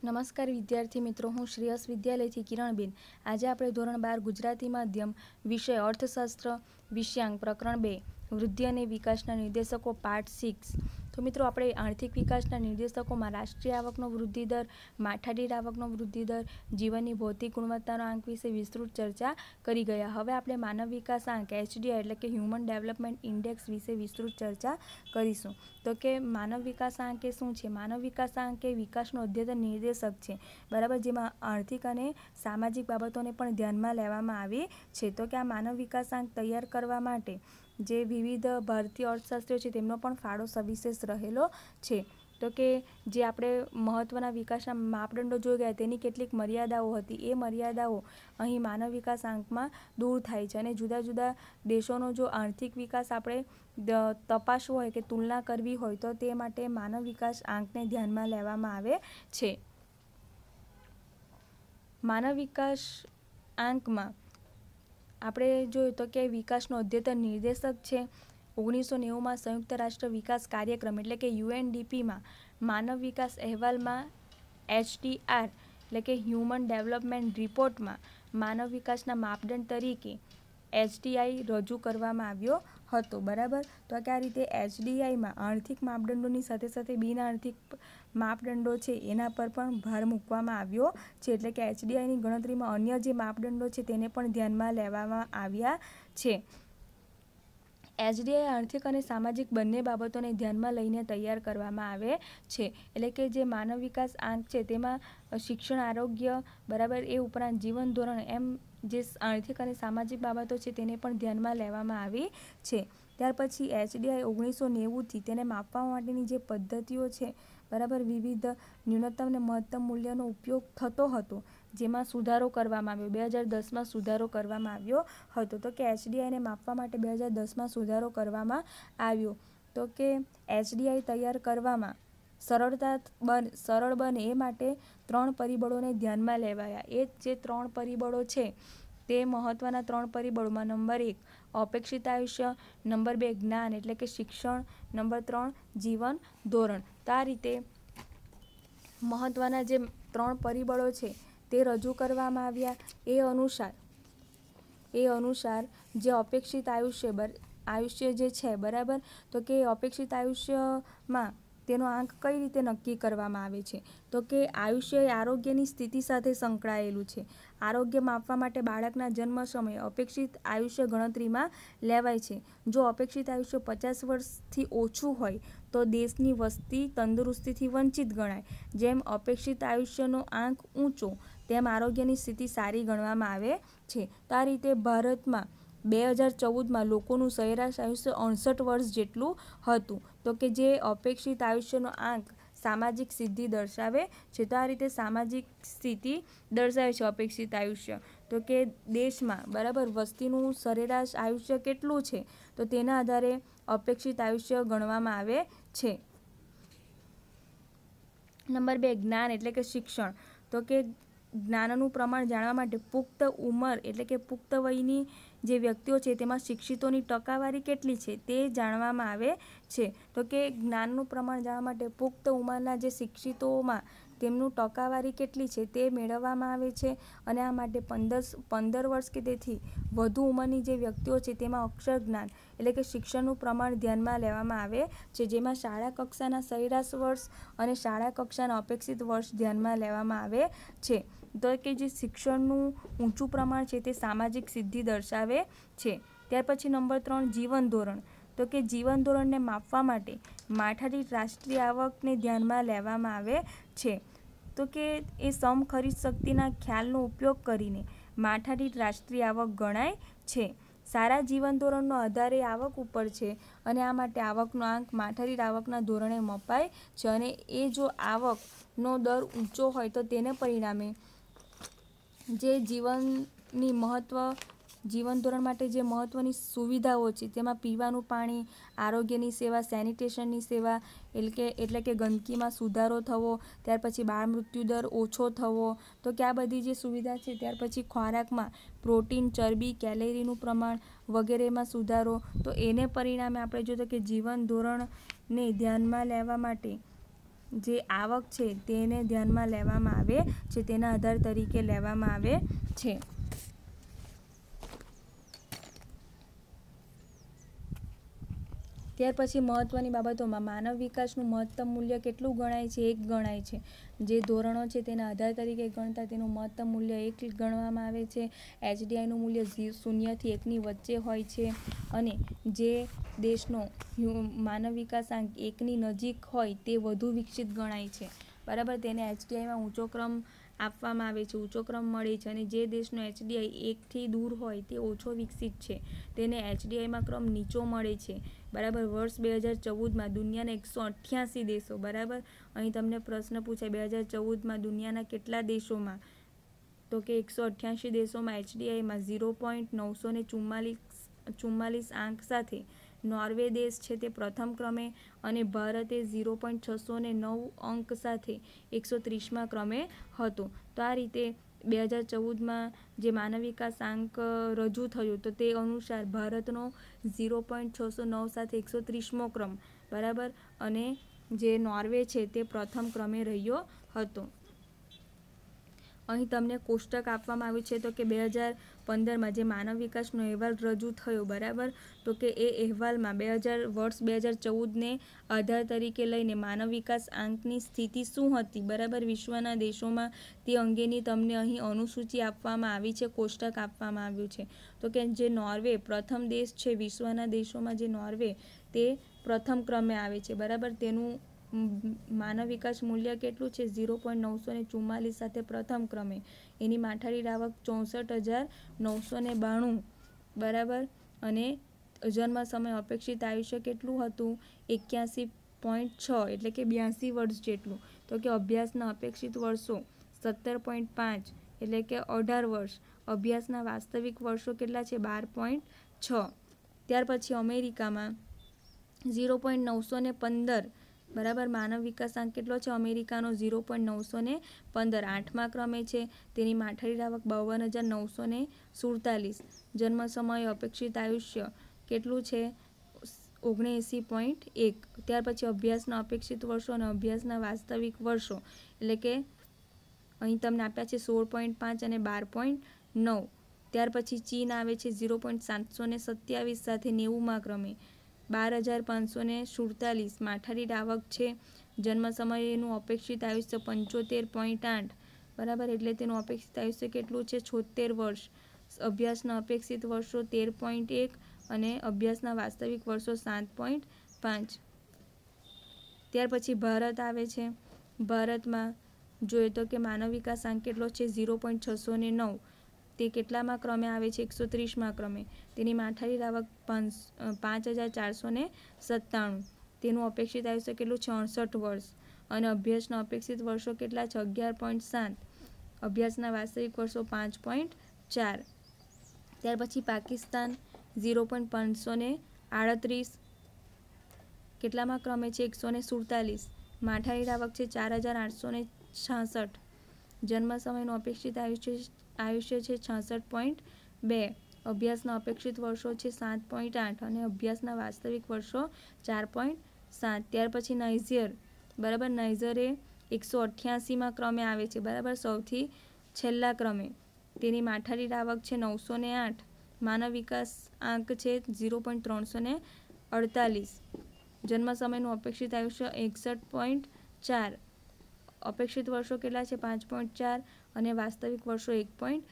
નમસ્કાર વિદ્યાર્થી મિત્રો, હું શ્રેયસ વિદ્યાલયથી કિરણબેન. આજે આપણે ધોરણ 12 ગુજરાતી માધ્યમ વિષય અર્થશાસ્ત્ર વિષયાંક પ્રકરણ 2 વૃદ્ધિ અને વિકાસના નિર્દેશકો પાર્ટ 6. તો મિત્રો, આપણે આર્થિક વિકાસના નિર્દેશકોમાં રાષ્ટ્રીય આવકનો વૃદ્ધિ દર, માથાદીઠ આવકનો વૃદ્ધિ દર, જીવનની ભૌતિક ગુણવત્તાનો આંક વિશે વિસ્તૃત ચર્ચા કરી ગયા. હવે આપણે માનવ વિકાસ આંક HDI એટલે કે હ્યુમન ડેવલપમેન્ટ ઇન્ડેક્સ વિશે વિસ્તૃત ચર્ચા કરીશું. તો કે માનવ વિકાસ આંક એ શું છે? માનવ વિકાસ આંક એ વિકાસનો અદ્યતન નિર્દેશક છે, બરાબર, જેમાં આર્થિક અને સામાજિક બાબતોને પણ ધ્યાનમાં લેવામાં આવી છે. તો કે આ માનવ વિકાસ આંક તૈયાર કરવા માટે જે વિવિધ ભારતીય અર્થશાસ્ત્રીઓ છે તેમનો પણ ફાળો સવિશેષ રહેલો છે. તો કે જે આપણે મહત્ત્વના વિકાસના માપદંડો જોઈ ગયા તેની કેટલીક મર્યાદાઓ હતી, એ મર્યાદાઓ અહીં માનવ વિકાસ આંકમાં દૂર થાય છે. અને જુદા જુદા દેશોનો જો આર્થિક વિકાસ આપણે તપાસવો હોય કે તુલના કરવી હોય તો તે માટે માનવ વિકાસ આંકને ધ્યાનમાં લેવામાં આવે છે. માનવ વિકાસ આંકમાં આપણે જોયું તો કે વિકાસનો અદ્યતન નિર્દેશક છે. 1990માં સંયુક્ત રાષ્ટ્ર વિકાસ કાર્યક્રમ એટલે કે UNDPમાં માનવ વિકાસ અહેવાલમાં HDR એટલે કે હ્યુમન ડેવલપમેન્ટ રિપોર્ટમાં માનવ વિકાસના માપદંડ તરીકે HDI રજૂ કરવામાં આવ્યો હતો, બરાબર. તો કે આ રીતે HDIમાં આર્થિક માપદંડોની સાથે સાથે બિનઆર્થિક માપદંડો છે એના પર પણ ભાર મૂકવામાં આવ્યો છે. એટલે કે HDIની ગણતરીમાં અન્ય જે માપદંડો છે તેને પણ ધ્યાનમાં લેવામાં આવ્યા છે. HDI આર્થિક અને સામાજિક બંને બાબતોને ધ્યાનમાં લઈને તૈયાર કરવામાં આવે છે. એટલે કે જે માનવ વિકાસ આંક છે તેમાં શિક્ષણ, આરોગ્ય, બરાબર, એ ઉપરાંત જીવન ધોરણ એમ જે આર્થિક અને સામાજિક બાબતો છે તેને પણ ધ્યાનમાં લેવામાં આવી છે. ત્યાર પછી HDI 1990થી તેને માપવા માટેની જે પદ્ધતિઓ છે, બરાબર, વિવિધ ન્યૂનતમ અને મહત્તમ મૂલ્યનો ઉપયોગ થતો હતો, જેમાં સુધારો કરવામાં આવ્યો. 2010માં સુધારો કરવામાં આવ્યો હતો. તો કે HDIને માપવા માટે 2010માં સુધારો કરવામાં આવ્યો. તો કે HDI તૈયાર કરવામાં સરળ બને એ માટે 3 પરિબળોને ધ્યાનમાં લેવાયા. એ જે 3 પરિબળો છે તે મહત્ત્વના 3 પરિબળોમાં નંબર 1 અપેક્ષિત આયુષ્ય, નંબર 2 જ્ઞાન એટલે કે શિક્ષણ, નંબર 3 જીવન ધોરણ. તો આ રીતે મહત્ત્વના જે 3 પરિબળો છે તે રજૂ કરવામાં આવ્યા. એ અનુસાર જે અપેક્ષિત આયુષ્ય જે છે, બરાબર, તો કે અપેક્ષિત આયુષ્યમાં તેનો આંક કઈ રીતે નક્કી કરવામાં આવે છે? તો કે આયુષ્ય એ આરોગ્યની સ્થિતિ સાથે સંકળાયેલું છે. આરોગ્ય માપવા માટે બાળકના જન્મ સમયે અપેક્ષિત આયુષ્ય ગણતરીમાં લેવાય છે. જો અપેક્ષિત આયુષ્ય 50 વર્ષથી ઓછું હોય તો દેશની વસ્તી તંદુરસ્તીથી વંચિત ગણાય. જેમ અપેક્ષિત આયુષ્યનો આંક ઊંચો તેમ આરોગ્યની સ્થિતિ સારી ગણવામાં આવે છે. તો આ રીતે ભારતમાં 2014માં લોકોનું સરેરાશ આયુષ્ય 68 વર્ષ જેટલું હતું. તો કે જે અપેક્ષિત આયુષ્યનો આંક સામાજિક સિદ્ધિ દર્શાવે છે. તો આ રીતે સામાજિક સ્થિતિ દર્શાવે છે અપેક્ષિત આયુષ્ય. તો કે દેશમાં, બરાબર, વસ્તીનું સરેરાશ આયુષ્ય કેટલું છે તો તેના આધારે અપેક્ષિત આયુષ્ય ગણવામાં આવે છે. નંબર 2 જ્ઞાન એટલે કે શિક્ષણ. તો કે જ્ઞાનનું પ્રમાણ જાણવા માટે પુખ્ત ઉંમર એટલે કે પુખ્ત વયની જે વ્યક્તિઓ છે તેમાં શિક્ષિતોની ટકાવારી કેટલી છે તે જાણવામાં આવે છે. તો કે જ્ઞાનનું પ્રમાણ જાણવા માટે પુખ્ત ઉંમરના જે શિક્ષિતોમાં તેમનું ટકાવારી કેટલી છે તે મેળવવામાં આવે છે. અને આ માટે 15 વર્ષ કે તેથી વધુ ઉંમરની જે વ્યક્તિઓ છે તેમાં અક્ષર જ્ઞાન એટલે કે શિક્ષણનું પ્રમાણ ધ્યાનમાં લેવામાં આવે છે, જેમાં શાળા કક્ષાના સરેરાશ વર્ષ અને શાળા કક્ષાના અપેક્ષિત વર્ષ ધ્યાનમાં લેવામાં આવે છે. તો કે જે શિક્ષણનું ઊંચું પ્રમાણ છે તે સામાજિક સિદ્ધિ દર્શાવે છે. ત્યાર પછી નંબર 3 જીવન ધોરણ. તો કે જીવન ધોરણને માપવા માટે માથાદીઠ રાષ્ટ્રીય આવકને ધ્યાનમાં લેવામાં આવે છે. તો કે એ સમ ખરીદ શક્તિના ખ્યાલનો ઉપયોગ કરીને માથાદીઠ રાષ્ટ્રીય આવક ગણાય છે. સારા જીવન ધોરણનો આધાર એ આવક ઉપર છે અને આ માટે આવકનો આંક માથાદીઠ આવકના ધોરણે મપાય છે. અને એ જો આવકનો દર ઊંચો હોય તો તેને પરિણામે જે જીવન ધોરણ માટે જે મહત્ત્વની સુવિધાઓ છે તેમાં પીવાનું પાણી, આરોગ્યની સેવા, સેનિટેશનની સેવા એટલે કે ગંદકીમાં સુધારો થવો, ત્યાર પછી બાળ મૃત્યુ દર ઓછો થવો. તો કે આ બધી જે સુવિધા છે. ત્યાર પછી ખોરાકમાં પ્રોટીન, ચરબી, કેલેરીનું પ્રમાણ વગેરેમાં સુધારો. તો એને પરિણામે આપણે જોઈએ કે જીવન ધોરણને ધ્યાનમાં લેવા માટે જે આવક છે તેને ધ્યાનમાં લેવામાં આવે છે, તેના આધાર તરીકે લેવામાં આવે છે. ત્યાર પછી મહત્ત્વની બાબતોમાં માનવ વિકાસનું મહત્તમ મૂલ્ય કેટલું ગણાય છે? 1 ગણાય છે. જે ધોરણો છે તેના આધાર તરીકે ગણતા તેનું મહત્તમ મૂલ્ય 1 ગણવામાં આવે છે. HDIનું મૂલ્ય 0 થી 1ની વચ્ચે હોય છે અને જે દેશનો માનવ વિકાસાંક 1ની નજીક હોય તે વધુ વિકસિત ગણાય છે. બરાબર, તેને HDIમાં ઊંચો ક્રમ આપવામાં આવે છે, ઊંચો ક્રમ મળે છે. અને જે દેશનો HDI 1થી દૂર હોય તે ઓછો વિકસિત છે, તેને HDIમાં ક્રમ નીચો મળે છે. બરાબર, વર્ષ 2014માં દુનિયાના 188 દેશો. બરાબર, અહીં તમને પ્રશ્ન પૂછાય 2014માં દુનિયાના કેટલા દેશોમાં? તો કે 188 દેશોમાં HDIમાં 0.944 આંક સાથે નોર્વે દેશ છે તે પ્રથમ ક્રમે અને ભારતે 0.609 અંક સાથે 130મા ક્રમે હતો. તો આ રીતે 2014માં જે માનવ વિકાસાંક રજૂ થયો તો તે અનુસાર ભારતનો 0.609 સાથે 130મો ક્રમ. બરાબર, અને જે નોર્વે છે તે પ્રથમ ક્રમે રહ્યો હતો. અહીં તમને કોષ્ટક આપવામાં આવ્યું છે તો કે 2015માં જે માનવ વિકાસનો અહેવાલ રજૂ થયો. બરાબર, તો કે એ અહેવાલમાં વર્ષ 2014ને આધાર તરીકે લઈને માનવ વિકાસ આંકની સ્થિતિ શું હતી? બરાબર, વિશ્વના દેશોમાં તે અંગેની તમને અહીં અનુસૂચિ આપવામાં આવી છે, કોષ્ટક આપવામાં આવ્યું છે. તો કે જે નોર્વે પ્રથમ દેશ છે, વિશ્વના દેશોમાં જે નોર્વે તે પ્રથમ ક્રમે આવે છે. બરાબર, તેનું માનવ વિકાસ મૂલ્ય કેટલું છે? 0.944 સાથે પ્રથમ ક્રમે. એની માઠારી આવક 64,992. બરાબર, અને જન્મ સમય અપેક્ષિત આયુષ્ય કેટલું હતું? 81.6 એટલે કે 82 વર્ષ જેટલું. તો કે અભ્યાસના અપેક્ષિત વર્ષો 17.5 એટલે કે 18 વર્ષ. અભ્યાસના વાસ્તવિક વર્ષો કેટલા છે? 12.6. ત્યાર પછી અમેરિકામાં 0.915. બરાબર, માનવ વિકાસાંક કેટલો છે અમેરિકાનો? 0.915. 8મા ક્રમે છે. તેની માઠારી આવક 52,947. જન્મ સમય અપેક્ષિત આયુષ્ય કેટલું છે? 79.1. ત્યાર પછી અભ્યાસના અપેક્ષિત વર્ષો અને અભ્યાસના વાસ્તવિક વર્ષો એટલે કે અહીં તમને આપ્યા છે 16.5 અને 12.9. ત્યાર પછી ચીન આવે છે 0.727 સાથે 90મા ક્રમે. 12,547 માઠારી આવક છે. જન્મ સમયનું અપેક્ષિત આયુષ્ય 75.8. બરાબર, એટલે તેનું અપેક્ષિત આયુષ્ય કેટલું છે? 76 વર્ષ. અભ્યાસના અપેક્ષિત વર્ષો 13.1 અને અભ્યાસના વાસ્તવિક વર્ષો 7.5. ત્યાર પછી ભારત આવે છે. ભારતમાં જોઈએ તો કે માનવ વિકાસાંક કેટલો છે? 0.609. તે કેટલામાં ક્રમે આવે છે? 130મા ક્રમે. તેની માઠારી આવક 5,497. તેનું અપેક્ષિત આયુષ્ય કેટલું છે? 68 વર્ષ. અને અભ્યાસના અપેક્ષિત વર્ષો કેટલા છે? 11.7. અભ્યાસના વાસ્તવિક વર્ષો 5.4. ત્યાર પછી પાકિસ્તાન 0.538. કેટલામાં ક્રમે છે? 147. માઠારી આવક છે 4,866. જન્મ સમયનું અપેક્ષિત આયુષ્ય છે 66.2. અભ્યાસના અપેક્ષિત વર્ષો છે 7.8 અને અભ્યાસના વાસ્તવિક વર્ષો 4.7. ત્યાર પછી નાઇજર. બરાબર, નાઇજર એ 188મા ક્રમે આવે છે. બરાબર, સૌથી છેલ્લા ક્રમે. તેની માઠારી આવક છે 908. માનવ વિકાસ આંક છે 0.348. જન્મ સમયનું અપેક્ષિત આયુષ્ય 61.4. અપેક્ષિત વર્ષો કેટલા છે? 5.4 અને વાસ્તવિક વર્ષો 1.5.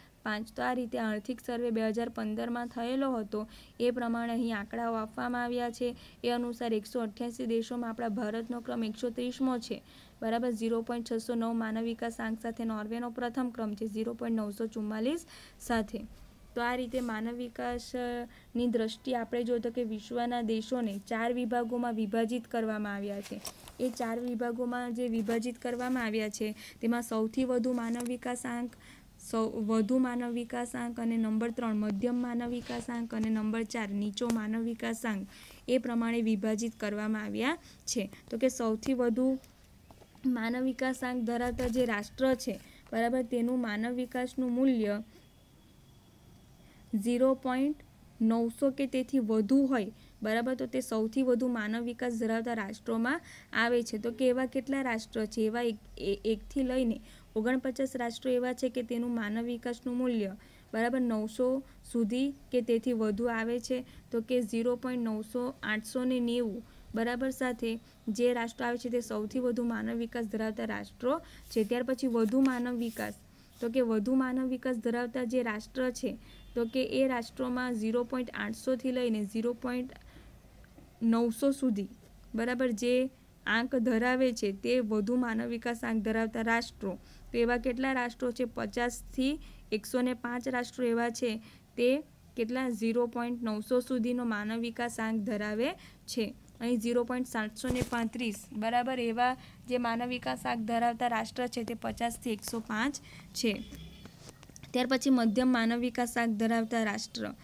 તો આ રીતે આર્થિક સર્વે 2015માં થયેલો હતો એ પ્રમાણે અહીં આંકડાઓ આપવામાં આવ્યા છે. એ અનુસાર 188 દેશોમાં આપણા ભારતનો ક્રમ 130મો છે. બરાબર, 0.609 માનવ વિકાસ આંક સાથે નોર્વેનો પ્રથમ ક્રમ છે 0.944 સાથે. તો આ રીતે માનવ વિકાસની દ્રષ્ટિએ આપણે જોઈએ તો કે વિશ્વના દેશોને 4 વિભાગોમાં વિભાજિત કરવામાં આવ્યા છે. એ 4 વિભાગોમાં જે વિભાજિત કરવામાં આવ્યા છે તેમાં સૌથી વધુ માનવ વિકાસાંક, વધુ માનવ વિકાસાંક અને નંબર 3 મધ્યમ માનવ વિકાસાંક અને નંબર 4 નીચો માનવ વિકાસાંક એ પ્રમાણે વિભાજિત કરવામાં આવ્યા છે. તો કે સૌથી વધુ માનવ વિકાસાંક ધરાવતા જે રાષ્ટ્ર છે, બરાબર, તેનું માનવ વિકાસનું મૂલ્ય 0.900 કે તેથી વધુ હોય બરાબર, તો તે સૌથી વધુ માનવ વિકાસ ધરાવતા રાષ્ટ્રોમાં આવે છે. તો કે એવા કેટલા રાષ્ટ્રો છે? એવા એકથી લઈને 49 રાષ્ટ્રો એવા છે કે તેનું માનવ વિકાસનું મૂલ્ય બરાબર 900 સુધી કે તેથી વધુ આવે છે. તો કે 0.890 બરાબર સાથે જે રાષ્ટ્રો આવે છે તે સૌથી વધુ માનવ વિકાસ ધરાવતા રાષ્ટ્રો છે. ત્યાર પછી વધુ માનવ વિકાસ, તો કે વધુ માનવ વિકાસ ધરાવતા જે રાષ્ટ્ર છે તો કે એ રાષ્ટ્રોમાં 0.800થી લઈને 0.900 સુધી બરાબર જે આંક ધરાવે છે તે વધુ માનવ વિકાસ આંક ધરાવતા રાષ્ટ્રો. તો એવા કેટલા રાષ્ટ્રો છે? 50થી 105 રાષ્ટ્રો એવા છે તે કેટલા 0.900 સુધીનો માનવ વિકાસ આંક ધરાવે છે. અહીં 0.735 બરાબર એવા જે માનવ વિકાસ આંક ધરાવતા રાષ્ટ્ર છે તે 50થી 105 છે. ત્યાર પછી મધ્યમ માનવ વિકાસ આંક ધરાવતા રાષ્ટ્ર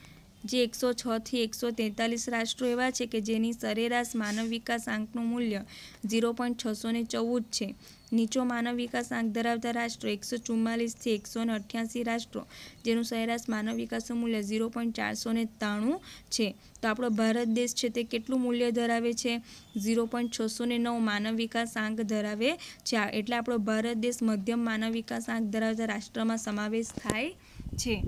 જે 106થી 143 રાષ્ટ્રો એવા છે કે જેની સરેરાશ માનવ વિકાસ આંકનું મૂલ્ય 0.614 છે. નીચો માનવ વિકાસ આંક ધરાવતા રાષ્ટ્રો 144થી 188 રાષ્ટ્રો જેનું સરેરાશ માનવ વિકાસનું મૂલ્ય 0.493 છે. તો આપણો ભારત દેશ છે તે કેટલું મૂલ્ય ધરાવે છે? 0.609 માનવ વિકાસ આંક ધરાવે છે. એટલે આપણો ભારત દેશ મધ્યમ માનવ વિકાસ આંક ધરાવતા રાષ્ટ્રમાં સમાવેશ થાય છે.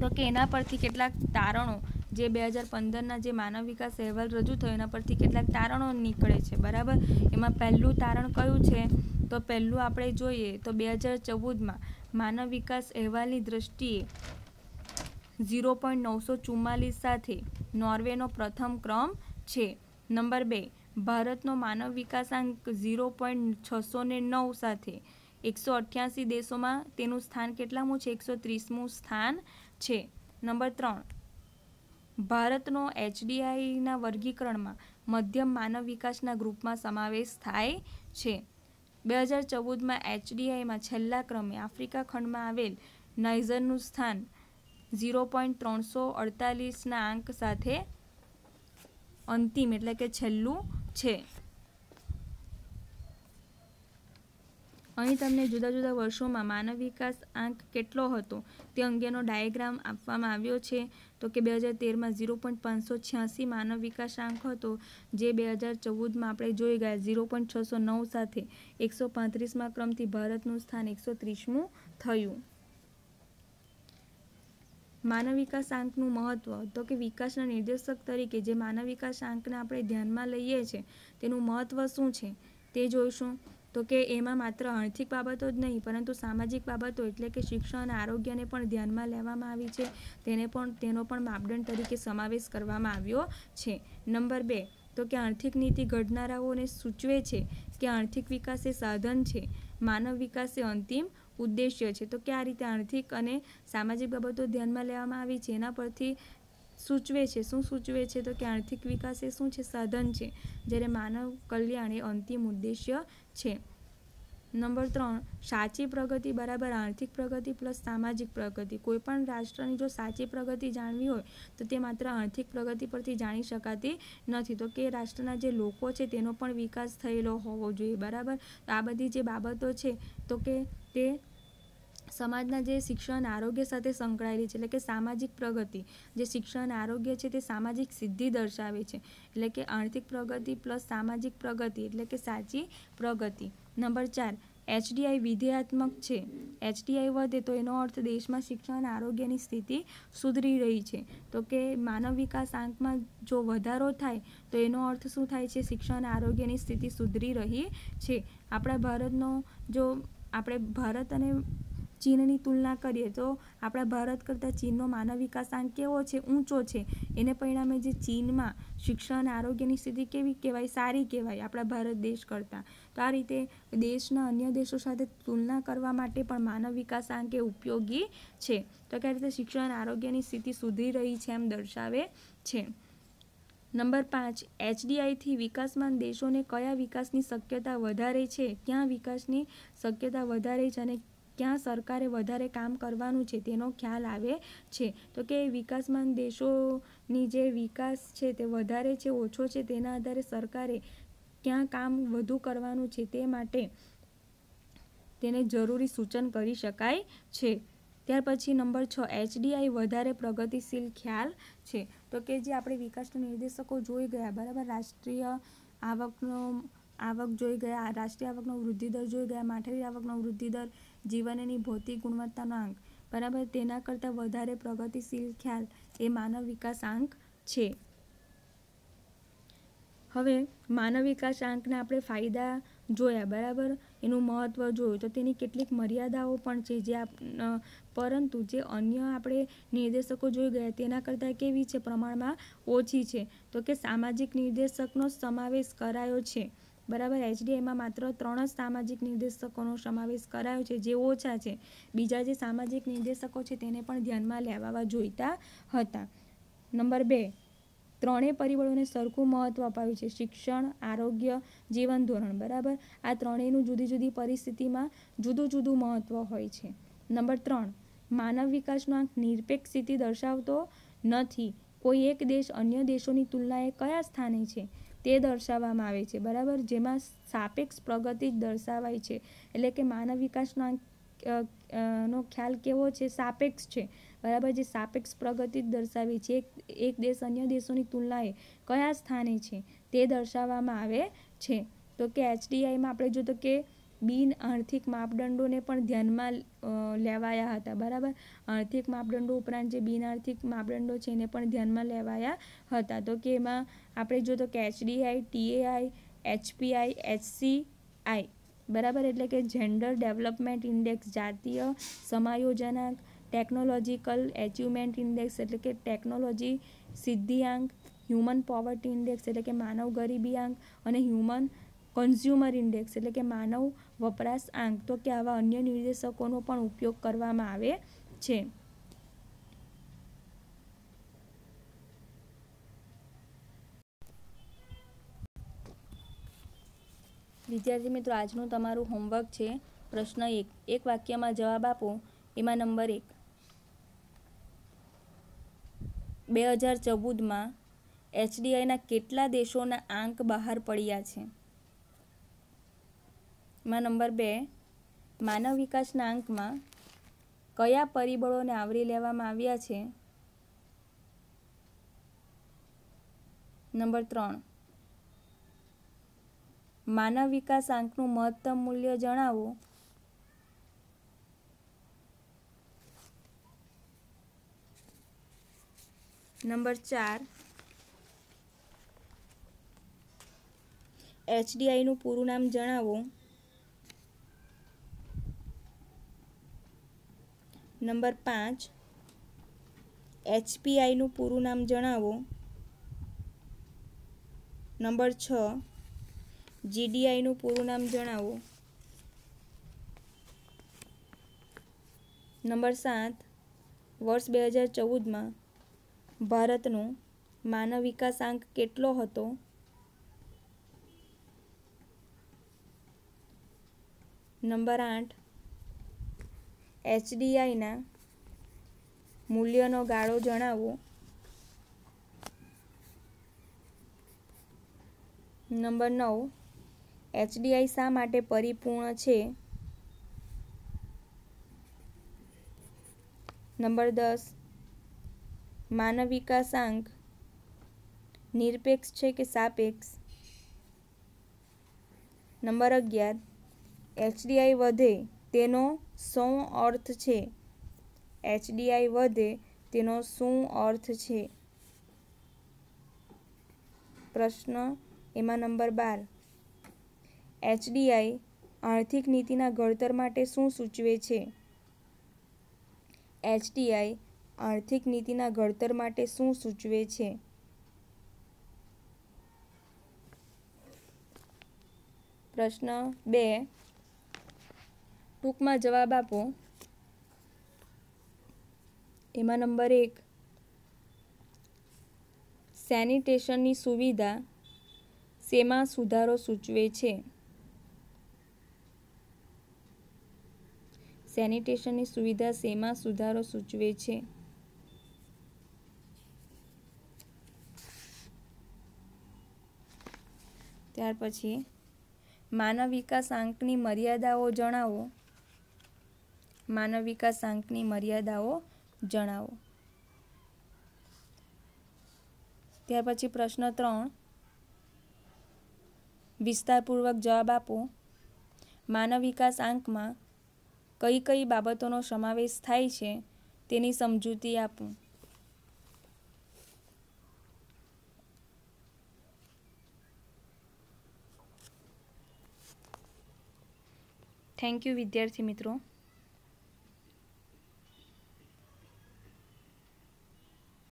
તો કે એના પરથી કેટલાક તારણો જે 2015ના જે માનવ વિકાસ અહેવાલ રજૂ થયો એના પરથી કેટલાક તારણો નીકળે છે. બરાબર, એમાં પહેલું તારણ કયું છે? તો પહેલું આપણે જોઈએ તો 2014માં માનવ વિકાસ અહેવાલની દ્રષ્ટિએ 0.944 સાથે નોર્વેનો પ્રથમ ક્રમ છે. નંબર 2, ભારતનો માનવ વિકાસાંક 0.609 સાથે 188 દેશોમાં તેનું સ્થાન કેટલામું છે? 130મું સ્થાન છે. નંબર 3, ભારતનો HDIના વર્ગીકરણમાં મધ્યમ માનવ વિકાસના ગ્રુપમાં સમાવેશ થાય છે. 2014માં HDIમાં છેલ્લા ક્રમે આફ્રિકા ખંડમાં આવેલ નાઇજરનું સ્થાન 0.348ના આંક સાથે અંતિમ એટલે કે છેલ્લું છે. અહીં તમને જુદા જુદા વર્ષોમાં માનવ વિકાસ આંક કેટલો હતો તે અંગેનો ડાયાગ્રામ આપવામાં આવ્યો છે. તો કે 2013માં 0.586 માનવ વિકાસ આંક હતો જે 2014માં આપણે જોઈ ગયા 0.609 સાથે 135મા ક્રમથી ભારતનું સ્થાન 130મું થયું. માનવ વિકાસ આંકનું મહત્વ, તો કે વિકાસના નિર્દેશક તરીકે જે માનવ વિકાસ આંકને આપણે ધ્યાનમાં લઈએ છીએ તેનું મહત્વ શું છે તે જોઈશું. તો કે એમાં માત્ર આર્થિક બાબતો જ નહીં પરંતુ સામાજિક બાબતો એટલે કે શિક્ષણ અને આરોગ્યને પણ ધ્યાનમાં લેવામાં આવી છે. તેનો પણ માપદંડ તરીકે સમાવેશ કરવામાં આવ્યો છે. નંબર 2, તો કે આર્થિક નીતિ ઘડનારાઓને સૂચવે છે કે આર્થિક વિકાસ એ સાધન છે, માનવ વિકાસ એ અંતિમ ઉદ્દેશ્ય છે. તો કે આ રીતે આર્થિક અને સામાજિક બાબતો ધ્યાનમાં લેવામાં આવી છે. એના પરથી સૂચવે છે, શું સૂચવે છે? તો કે આર્થિક વિકાસ એ શું છે? સાધન છે, જ્યારે માનવ કલ્યાણ એ અંતિમ ઉદ્દેશ્ય છે. નંબર 3, સાચી પ્રગતિ બરાબર આર્થિક પ્રગતિ પ્લસ સામાજિક પ્રગતિ. કોઈપણ રાષ્ટ્રની જો સાચી પ્રગતિ જાણવી હોય તો તે માત્ર આર્થિક પ્રગતિ પરથી જાણી શકાતી નથી. તો કે રાષ્ટ્રના જે લોકો છે તેનો પણ વિકાસ થયેલો હોવો જોઈએ. બરાબર, તો આ બધી જે બાબતો છે તો કે તે સમાજના જે શિક્ષણ આરોગ્ય સાથે સંકળાયેલી છે એટલે કે સામાજિક પ્રગતિ. જે શિક્ષણ આરોગ્ય છે તે સામાજિક સિદ્ધિ દર્શાવે છે એટલે કે આર્થિક પ્રગતિ પ્લસ સામાજિક પ્રગતિ એટલે કે સાચી પ્રગતિ. નંબર 4, HDI વિધેયાત્મક છે. HDI વધે તો એનો અર્થ દેશમાં શિક્ષણ અને આરોગ્યની સ્થિતિ સુધરી રહી છે. તો કે માનવ વિકાસ આંકમાં જો વધારો થાય તો એનો અર્થ શું થાય છે? શિક્ષણ અને આરોગ્યની સ્થિતિ સુધરી રહી છે. આપણા ભારતનો જો આપણે ભારત અને ચીનની તુલના કરીએ તો આપણા ભારત કરતાં ચીનનો માનવ વિકાસ આંક કેવો છે? ઊંચો છે. એને પરિણામે જે ચીનમાં શિક્ષણ અને આરોગ્યની સ્થિતિ કેવી કહેવાય? સારી કહેવાય આપણા ભારત દેશ કરતાં. તો આ રીતે દેશના અન્ય દેશો સાથે તુલના કરવા માટે પણ માનવ વિકાસ આંક એ ઉપયોગી છે. તો કે રીતે શિક્ષણ અને આરોગ્યની સ્થિતિ સુધરી રહી છે એમ દર્શાવે છે. નંબર 5, HDIથી વિકાસમાન દેશોને કયા વિકાસની શક્યતા વધારે છે, ક્યાં વિકાસની શક્યતા વધારે છે અને ક્યાં સરકારે વધારે કામ કરવાનું છે તેનો ખ્યાલ આવે છે. તો કે વિકાસમાન દેશોની જે વિકાસ છે તે વધારે છે ઓછો છે તેના આધારે સરકારે ક્યાં કામ વધુ કરવાનું છે તે માટે તેને જરૂરી સૂચન કરી શકાય છે. ત્યાર પછી નંબર 6, HDI વધારે પ્રગતિશીલ ખ્યાલ છે. તો કે જે આપણે વિકાસના નિર્દેશકો જોઈ ગયા, બરાબર, રાષ્ટ્રીય આવક જોઈ ગયા, રાષ્ટ્રીય આવકનો વૃદ્ધિ દર જોઈ ગયા, માઠારી આવકનો વૃદ્ધિ દર, જીવનની ભૌતિક ગુણવત્તાનો આંક, બરાબર, તેના કરતાં વધારે પ્રગતિશીલ ખ્યાલ એ માનવ વિકાસ આંક છે. હવે માનવ વિકાસ આંકના આપણે ફાયદા જોયા, બરાબર, એનું મહત્ત્વ જોયું, તો તેની કેટલીક મર્યાદાઓ પણ છે જે પરંતુ જે અન્ય આપણે નિર્દેશકો જોઈ ગયા તેના કરતાં કેવી છે, પ્રમાણમાં ઓછી છે. તો કે સામાજિક નિર્દેશકનો સમાવેશ કરાયો છે, બરાબર. HDIમાં માત્ર 3 જ સામાજિક નિર્દેશકોનો સમાવેશ કરાયો છે જે ઓછા છે. બીજા જે સામાજિક નિર્દેશકો છે તેને પણ ધ્યાનમાં લેવા જોઈતા હતા. નંબર 2, ત્રણેય પરિબળોને સરખું મહત્ત્વ અપાયું છે. શિક્ષણ, આરોગ્ય, જીવન ધોરણ, બરાબર. આ ત્રણેયનું જુદી જુદી પરિસ્થિતિમાં જુદું જુદું મહત્ત્વ હોય છે. નંબર 3, માનવ વિકાસનો આંક નિરપેક્ષ સ્થિતિ દર્શાવતો નથી. કોઈ એક દેશ અન્ય દેશોની તુલનાએ કયા સ્થાને છે તે દર્શાવવામાં આવે છે, બરાબર, જેમાં સાપેક્ષ પ્રગતિ જ દર્શાવાય છે. એટલે કે માનવ વિકાસનો આંક નો ખ્યાલ કેવો છે, સાપેક્ષ છે, બરાબર. જે સાપેક્ષ પ્રગતિ જ દર્શાવી છે. એક દેશ અન્ય દેશોની તુલનાએ કયા સ્થાને છે તે દર્શાવવામાં આવે છે. તો કે HDIમાં આપણે જોઈએ તો કે બિન આર્થિક માપદંડોને પણ ધ્યાનમાં લેવાયા હતા, બરાબર. આર્થિક માપદંડો ઉપરાંત જે બિન આર્થિક માપદંડો છે એને પણ ધ્યાનમાં લેવાયા હતા. તો કે એમાં આપણે જોઈએ તો કે HDI, TAI, HPI, HCI, બરાબર, એટલે કે જેન્ડર ડેવલપમેન્ટ ઇન્ડેક્સ, જાતીય સમાયોજનાંક, ટેકનોલોજીકલ એચિવમેન્ટ ઇન્ડેક્સ એટલે કે ટેકનોલોજી સિદ્ધિઆંક, હ્યુમન પોવર્ટી ઇન્ડેક્સ એટલે કે માનવ ગરીબી આંક, અને હ્યુમન કન્ઝ્યુમર ઇન્ડેક્સ એટલે કે માનવ વપરાશ આંક. તો કે આવા અન્ય નિર્દેશકોનો પણ ઉપયોગ કરવામાં આવે છે. વિદ્યાર્થી મિત્રો, આજનું તમારું હોમવર્ક છે પ્રશ્ન 1, એક વાક્યમાં જવાબ આપો. એમાં નંબર 1, 2014માં HDIના કેટલા દેશોના આંક બહાર પડ્યા છે? એમાં નંબર 2, માનવ વિકાસના આંકમાં કયા પરિબળોને આવરી લેવામાં આવ્યા છે? નંબર 3, માનવ વિકાસ આંકનું મહત્તમ મૂલ્ય જણાવો. નંબર 4, HDIનું પૂરું નામ જણાવો. નંબર 5, HPIનું પૂરું નામ જણાવો. નંબર 6, GDIનું પૂરું નામ જણાવો. નંબર 7, વર્ષ 2014માં ભારતનો માનવ વિકાસ આંક કેટલો હતો? નંબર 8, HDIના મૂલ્યનો ગાળો જણાવો. નંબર 9, HDI શા માટે પરિપૂર્ણ છે? નંબર 10, માનવ વિકાસ આંક નિરપેક્ષ છે કે સાપેક્ષ? નંબર 11, HDI વધે તેનો શું અર્થ છે? HDI વધે તેનો શું અર્થ છે? પ્રશ્ન એમાં નંબર 12, HDI આર્થિક નીતિના ઘડતર માટે શું સૂચવે છે? HDI આર્થિક નીતિના ઘડતર માટે શું સૂચવે છે? પ્રશ્ન 2, ટૂંકમાં જવાબ આપો. એમાં નંબર 1, સેનિટેશનની સુવિધા શેમાં સુધારો સૂચવે છે? સેનિટેશનની સુવિધા શેમાં સુધારો સૂચવે છે? ત્યાર પછી માનવ વિકાસ આંકની મર્યાદાઓ જણાવો. માનવ વિકાસાંકની મર્યાદાઓ જણાવો. ત્યાર પછી પ્રશ્ન 3, વિસ્તારપૂર્વક જવાબ આપો. માનવ વિકાસાંકમાં કઈ કઈ બાબતોનો સમાવેશ થાય છે તેની સમજૂતી આપો. થેન્ક યુ વિદ્યાર્થી મિત્રો.